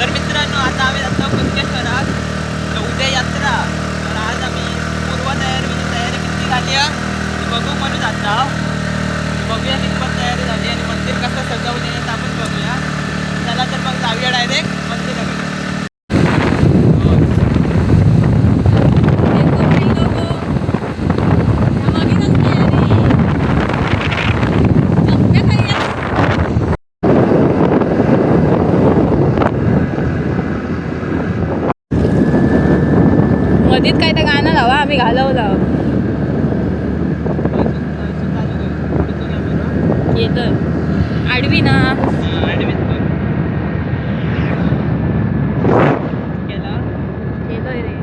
तर मित्रांनो आता आम्ही जातो कुणकेश्वरात. तर उद्या यात्रा. तर आज आम्ही तयारी किती झाली आहे ती बघू म्हणून जाता. बघूया कितपत तयारी झाली आणि मंदिर कसं सजवले ते आपण बघूया. चला तर मग जाऊया डायरेक्ट मंदिराकडे. मधीत काय तर गाणं लावा आम्ही घालवलं येतं आडवी ना येतोय रे.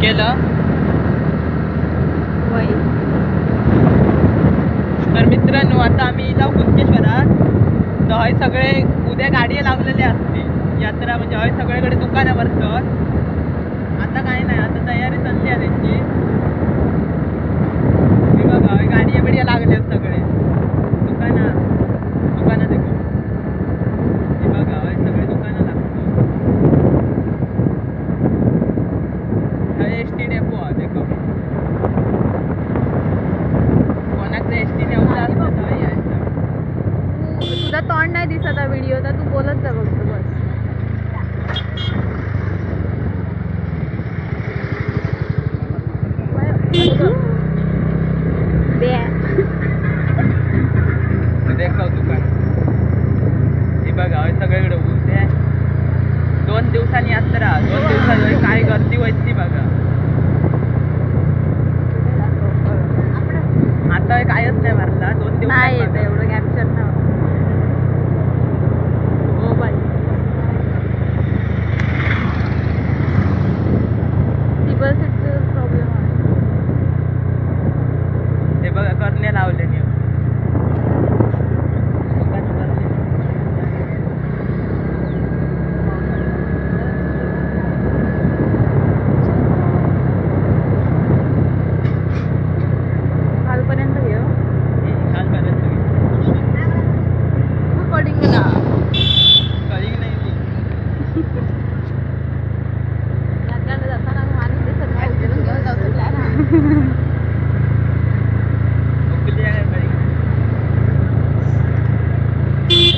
केलं. वय तर मित्रांनो आता आम्ही जाऊ कुणकेश्वरात. तर हय सगळे उद्या गाडी लावलेले असते. यात्रा म्हणजे हय सगळीकडे दुकानं भरतात. आता काही नाही, आता तयारी चालली आहे त्यांची. हे बघा हय गाडी बिड्या लागले सगळे दुकानं देखो. हे बघा हय सगळे दुकानं लागतात. हय एस टी डेपो आहे देखो. कोणाकडे एस टी नेवता असतं तर हय यायचं. तुझा तोंड नाही दिसत व्हिडिओ तर तू बोलत जा फक्त बस. देखो दुकान. हे बघा हय सगळीकडे उद्या 2 दिवसांनी यात्रा. 2 दिवसात काय गर्दी व्हायची बघा. आता कायच नाही भरला. 2 दिवस नाही येत एवढं कॅप्चर ना मोबाईल टिबल सीटचा प्रॉब्लेम आहे. ते बघा करणे लावले नाही. कालपर्यंत घेऊ काल पर्यंत पडिंग ना कळी नाही ती. जाताना माणूस दिसत नाही उचलून घेऊन जाऊ शकला ना. उकली आहे कळी.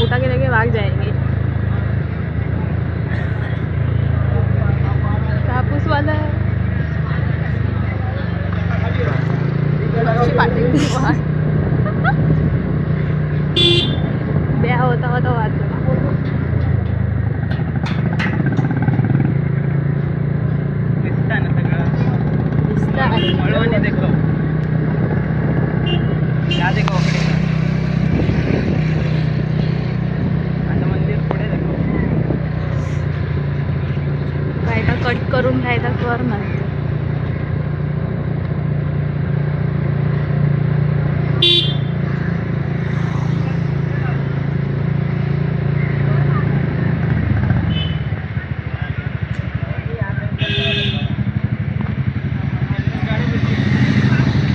उठा के लगे भाग जाएंगे. कापूस वाला ब्या होता होता वाचला. दिसता ना सगळं. दिसता मळवणी देखो. या देखो इकडे. आता मंदिर पुढे देखो. कायदा कट करून कायदा कर नंतर.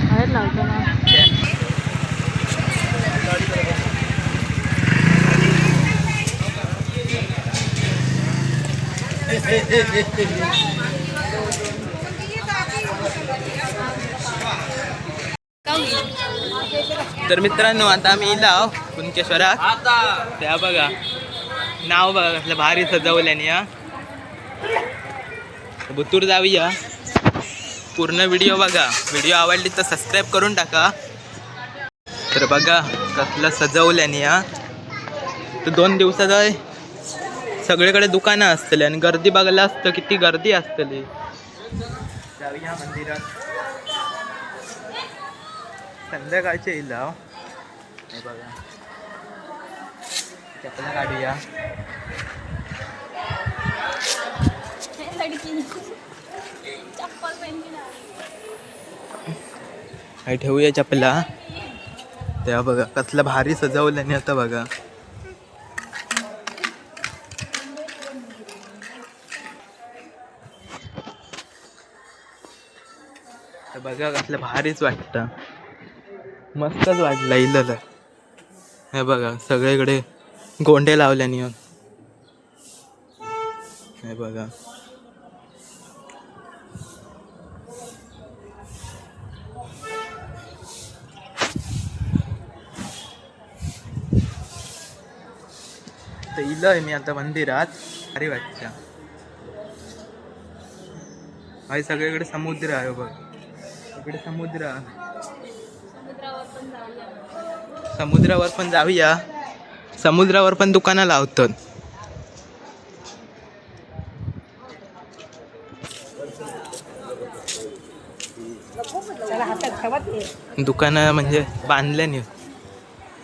बाहेर लावतो ना. तर मित्रांनो आता आम्ही इलाव कुणकेश्वरात. त्या बघा नाव बघा कसलं भारी सजवल्याने. हा बुतूर जाऊया. पूर्ण व्हिडिओ बघा. व्हिडिओ आवडली तर सबस्क्राईब करून टाका. तर बघा कसलं सजवल्याने. हा तर 2 दिवसात आहे सगळीकडे दुकानं असतले आणि गर्दी बघायला असतं किती गर्दी असतली. जाऊया मंदिरात. संध्याकाळचे येईल. हे बघा चपला काढूया. ठेवूया चपला. तेव्हा बघा कसलं भारी सजवल्याने. आता बघा बघा कसलं भारीच वाटतं, मस्तच वाटलं इलेलं. हे बघा सगळीकडे गोंडे लावल्याने. हे बघा इलंय मी आता मंदिरात, भारी वाटतं. भाई सगळीकडे समुद्र आहे बघ, इकडे समुद्र. समुद्रावर पण जाऊया, समुद्रावर पण दुकानं लावतात. दुकानं म्हणजे बांधल्यानी,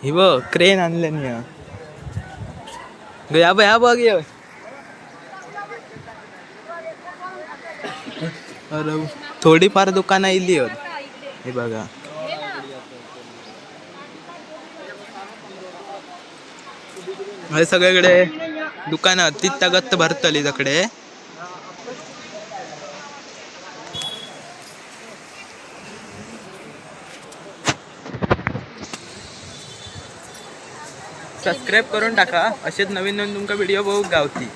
ही बघ क्रेन आणल्यानी. या बघ या बघ ये. अरे थोडीफार दुकानं इली होत. हे बघा सगळीकडे दुकानं तिथं गत्त भरतली तकडे. सबस्क्राईब करून टाका, असेच नवीन नवीन तुमका व्हिडिओ बघू गावती.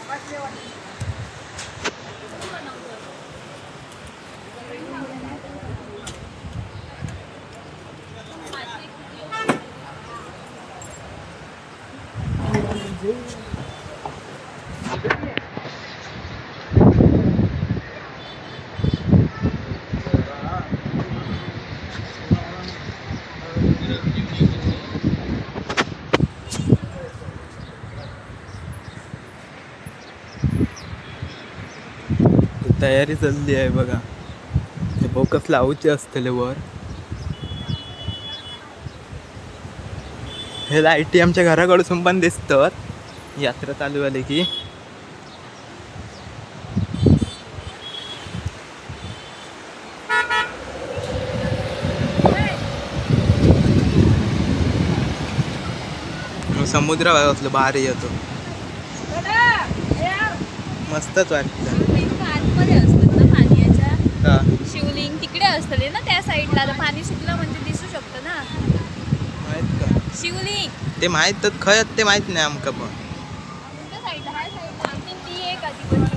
तयारी चालली आहे बघा, हे फोकस लावूचे असतले वर. हे लाईटी आमच्या घराकडून पण दिसतात यात्रा चालू झाली की. समुद्र असलं भारी येतो, मस्तच वाटतं. आतमध्ये असतात ना पाण्याच्या, हा शिवलिंग तिकडे असतले ना त्या साईडला. पाणी सुकलं म्हणजे दिसू शकतं ना माहित का शिवलिंग. ते माहित तर खय ते माहित नाही आमका पण. कोणत्या साईडला ह्या साईडला ती एक आधी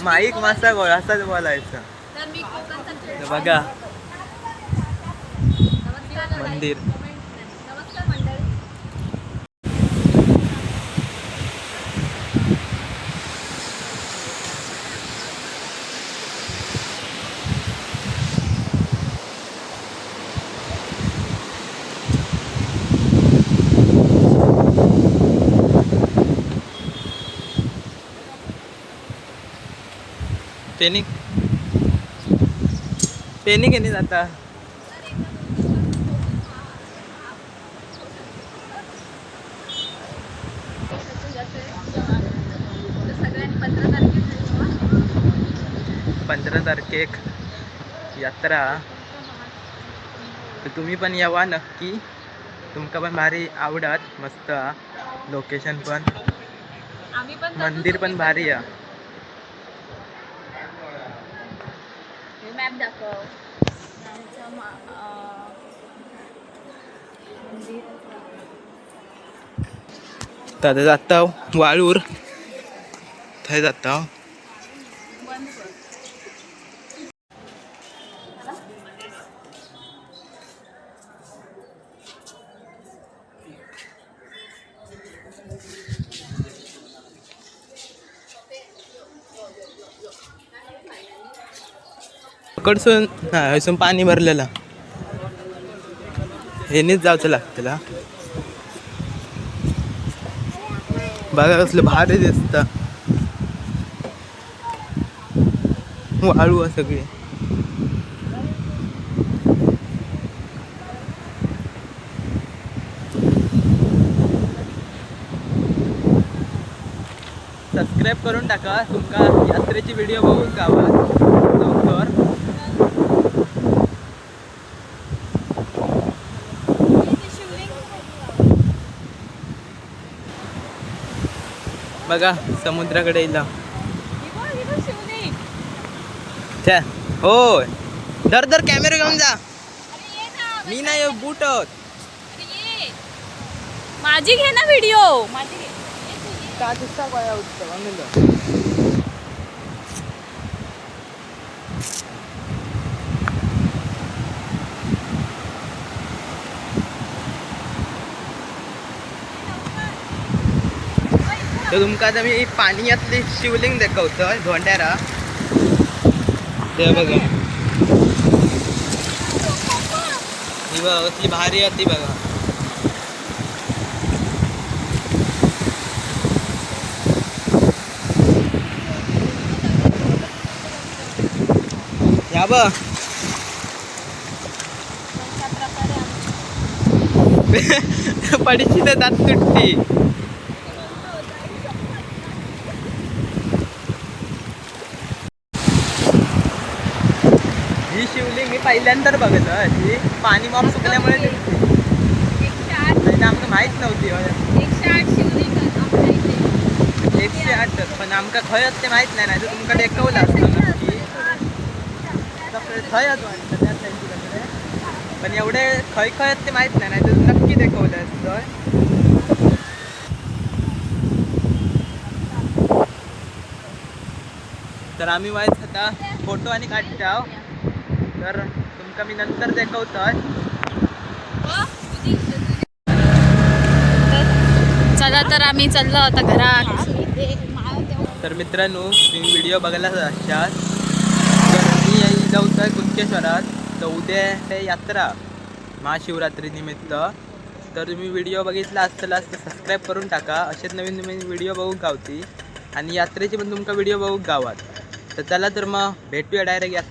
माईक मासा गोळ असाच बोलायचं. बघा मंदिर. पेनी पेनी केनी जाता. सगळ्यांनी 15 तारखेक यात्रा. तर तुम्ही पण यावा नक्की, तुमका पण भारी आवडत. मस्त लोकेशन पण, मंदिर पण भारी आहे. मॅप दाखव. तर जाता वाळूर, थंय जाता. कडसून हसून पाणी भरलेलं, हेनीच जायचं लागतं. बघा कसलं भारी दिसतं वाळू सगळी. सबस्क्राईब करून टाका, तुमका यात्रेची व्हिडिओ बघून गावात. बघा समुद्राकडे येईल होय. दर दर कॅमेरा घेऊन जा. मी नाही बूट आहोत. माझी घे ना व्हिडिओ. माझी घे. का दिसता काय उत्सव तर तुमका आता मी पाण्यातली शिवलिंग दाखवतोय धोंड्यारा. ते बघा ही बघा कसली भारी आहे ती बघा. या बघ पडीची तर दात तुटती. ही शिवलिंग मी पहिल्यांदा बघत ही पाणी मॉप सुकल्यामुळे दिसते. नाही आमका माहित नव्हती. 108 शिवलिंग 108 पण आमका खय ते माहित नाही. नाही तर तुमका डेकवलं असतं नक्की. खयच वाटतं त्या साईडकडे पण एवढे खय खयत ते माहित नाही. नाही तर नक्की डेकवलं असतं. तर आम्ही वाईट आता फोटो आणि काढतो. तर तुमका मी नंतर दाखवतोय. चला तर आम्ही चाललो आता घरात. तर मित्रांनो तुम्ही व्हिडिओ बघायला असाल तर मी जाऊतोय कुणकेश्वरात. तर उद्या आहे यात्रा महाशिवरात्री निमित्त. तर तुम्ही व्हिडिओ बघितला असताना तर सबस्क्राईब करून टाका. असेच नवीन नवीन व्हिडिओ बघू गावती आणि यात्रेची पण तुमका व्हिडिओ बघू गावात. तर चला तर मग भेटूया डायरेक्ट यात्रा.